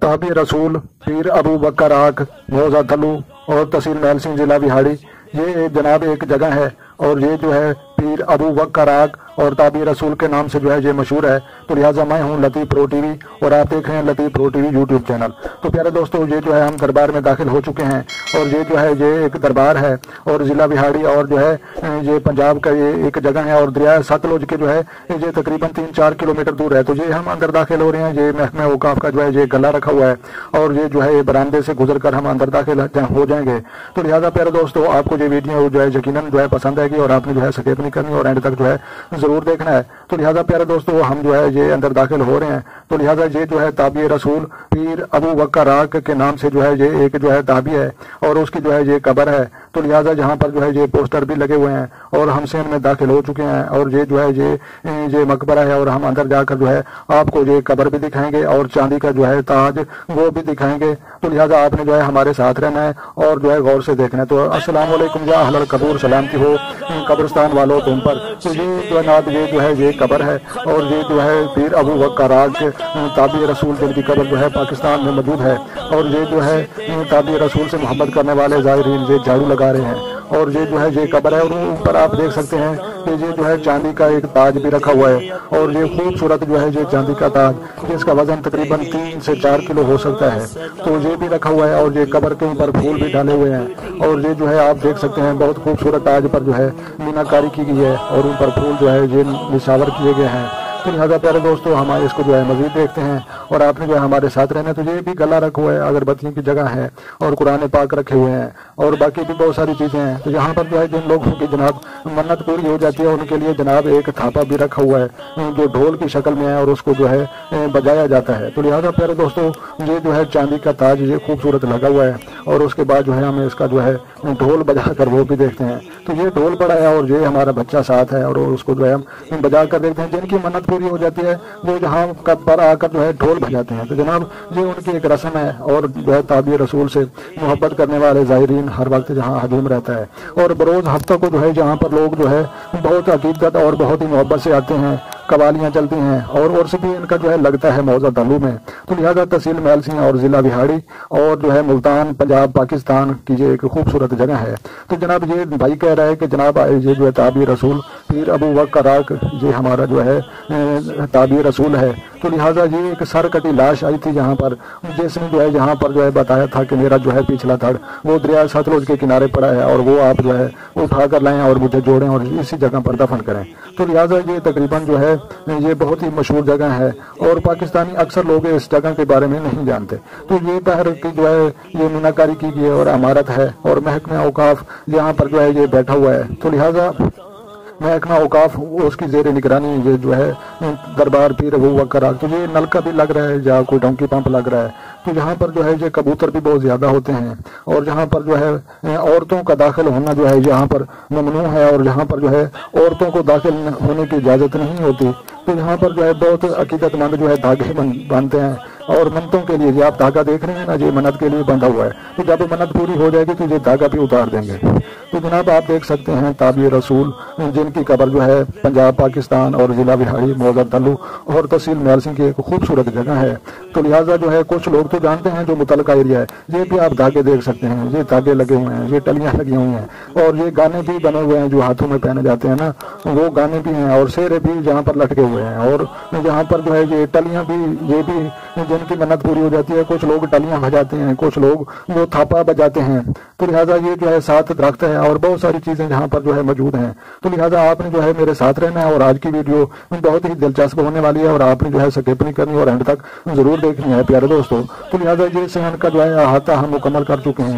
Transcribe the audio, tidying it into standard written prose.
ताबी रसूल पीर अबू बकर आक मौजा तलू और तहसील महल सिंह जिला बिहाड़ी। ये जनाब एक जगह है और ये जो है पीर अबू बकर आक और ताबी रसूल के नाम से जो है ये मशहूर है। तो लिहाजा मैं हूँ लतीफ़ प्रो टीवी और आप देख रहे हैं लतीफ़ प्रो टीवी यूट्यूब चैनल। तो प्यारे दोस्तों, ये जो है हम दरबार में दाखिल हो चुके हैं और ये जो है ये एक दरबार है और ज़िला बिहाड़ी और जो है ये पंजाब का ये एक जगह है और दरिया सतलुज के जो है ये तकरीबन 3-4 किलोमीटर दूर है। तो ये हम अंदर दाखिल हो रहे हैं। ये महकमा औकाफ का जो है ये गला रखा हुआ है और ये जो है ये बरामदे से गुजर कर हम अंदर दाखिल हो जाएंगे। तो लिहाजा प्यारे दोस्तों, आपको ये वीडियो जो है यकीनन जो है पसंद आएगी और आपने जो है स्किप नहीं करनी और एंड तक जो है जरूर देखना है। तो लिहाजा प्यारे दोस्तों, हम जो है ये अंदर दाखिल हो रहे हैं। तो लिहाजा ये जो है ताबी रसूल पीर अबू बकर आक के नाम से जो है ये एक जो है ताबी है और उसकी जो है ये कब्र है। तो लिहाजा जहाँ पर जो है ये पोस्टर भी लगे हुए हैं और हम सेन में दाखिल हो चुके हैं और ये जो है ये मकबरा है और हम अंदर जाकर जो है आपको ये कब्र भी दिखाएंगे और चांदी का जो है ताज वो भी दिखाएंगे। तो लिहाजा आपने जो है हमारे साथ रहना है और जो है गौर से देखना है। तो अस्सलाम वालेकुम या अहलल कबूर, सलामती हो कब्रिस्तान वालों तुम पर। तो ये जो है नाद ये जो है ये कब्र है और ये जो है पीर अबू बकर आक ताबी रसूल जिनकी कब्र जो है पाकिस्तान में मौजूद है और ये जो है ताबी रसूल से मोहब्बत करने वाले ज़ायरीन ये झाड़ू लगा रहे हैं और ये जो है ये कब्र है और ऊपर आप देख सकते हैं कि ये जो है चांदी का एक ताज भी रखा हुआ है और ये खूबसूरत जो है ये चांदी का ताज जिसका वजन तकरीबन 3 से 4 किलो हो सकता है। तो ये भी रखा हुआ है और ये कब्र के ऊपर फूल भी डाले हुए हैं और ये जो है आप देख सकते हैं बहुत खूबसूरत ताज पर जो है मीनाकारी की गई है और उन पर फूल जो है ये निशावर किए गए हैं। तो लिहाजा प्यारे दोस्तों, हमारे इसको जो है मजीद देखते हैं और आपने जो है हमारे साथ रहना है। तो ये भी गला रखा हुआ है, अगरबत्तियों की जगह है और कुरान पाक रखे हुए हैं और बाकी भी बहुत सारी चीज़ें हैं। तो यहाँ पर जो है जिन लोगों की जनाब मन्नत पूरी हो जाती है उनके लिए जनाब एक थापा भी रखा हुआ है जो ढोल की शक्ल में है और उसको जो है बजाया जाता है। तो लिहाजा प्यारे दोस्तों, ये जो है चांदी का ताज ये खूबसूरत लगा हुआ है और उसके बाद जो है हमें इसका जो है ढोल बजा कर वो भी देखते हैं। तो ये ढोल पड़ा है और ये हमारा बच्चा साथ है और उसको जो है हम बजा कर देखते हैं। जिनकी मन्नत पूरी हो जाती है वो जहाँ पर आकर जो है ढोल बजाते हैं। तो जनाब ये उनकी एक रस्म है और जो है ताबी रसूल से मोहब्बत करने वाले ज़ायरीन हर वक्त जहाँ हजूम रहता है और बरोज़ हफ्ता को जो है जहाँ पर लोग जो है बहुत अकीदत और बहुत ही मोहब्बत से आते हैं, कवालियाँ चलती हैं और उर्स भी इनका जो है लगता है मौजा तलू में। तो लिहाजा तहसील महल सिंह और ज़िला बिहाड़ी और जो है मुल्तान पंजाब पाकिस्तान की ये एक खूबसूरत जगह है। तो जनाब ये भाई कह रहा है कि जनाब ये जो है ताबी रसूल पीर अबू बकर आक ये हमारा जो है ताबी रसूल है। तो लिहाजा ये एक सर कटी लाश आई थी जहाँ पर जिसने जो है यहाँ पर जो है बताया था कि मेरा जो है पिछला धड़ वो दरिया सतलुज के किनारे पड़ा है और वो आप जो है उठा कर लाएं और मुझे जोड़ें और इसी जगह पर दफन करें। तो लिहाजा ये तकरीबन जो है ये बहुत ही मशहूर जगह है और पाकिस्तानी अक्सर लोग इस जगह के बारे में नहीं जानते। तो ये तहर की जो है ये मीनाकारी की गई है और इमारत है और महकमा औकाफ यहाँ पर जो है ये बैठा हुआ है। तो लिहाजा महकमा औकाफ उसकी जेर निगरानी ये जो है दरबार पीर अबू बकर आक। तो ये नलका भी लग रहा है या कोई डोंकी पंप लग रहा है। तो यहाँ पर जो है ये कबूतर भी बहुत ज़्यादा होते हैं और यहाँ पर जो है औरतों का दाखिल होना जो है यहाँ पर ममनू है और यहाँ पर जो है औरतों को दाखिल होने की इजाज़त नहीं होती। तो यहाँ पर जो है बहुत अकीदतमंद जो है धागे बांधते हैं और मन्नतों के लिए आप धागा देख रहे हैं ना, ये मन्नत के लिए बंधा हुआ है। तो जब मन्नत पूरी हो जाएगी तो ये धागा भी उतार देंगे। तो जनाब आप देख सकते हैं ताबी रसूल जिनकी कब्र जो है पंजाब पाकिस्तान और ज़िला बिहाड़ी मौजा तलू और तहसील महल सिंह की एक खूबसूरत जगह है। तो लिहाजा जो है कुछ लोग तो जानते हैं जो मुतलका एरिया है ये भी आप धागे देख सकते हैं, ये धागे लगे हुए हैं, ये टलियाँ लगी हुई हैं और ये गाने भी बने हुए हैं जो हाथों में पहने जाते हैं ना, वो गाने भी हैं और शेरे भी जहाँ पर लटके हुए हैं और जहाँ पर जो है ये टलियाँ भी ये भी जिनकी मन्नत पूरी हो जाती है। कुछ लोग टलियाँ बजाते हैं, कुछ लोग वो थापा बजाते हैं। तो लिहाजा ये जो है साथ दरख्त है और बहुत सारी चीज़ें जहाँ पर जो है मौजूद हैं। तो लिहाजा आपने जो है मेरे साथ रहना है और आज की वीडियो बहुत ही दिलचस्प होने वाली है और आपने जो है स्किप नहीं करनी और एंड तक जरूर देखनी है प्यारे दोस्तों। तो लिहाजा ये सेहन का जो है अहाता हम मुकम्मल कर चुके हैं।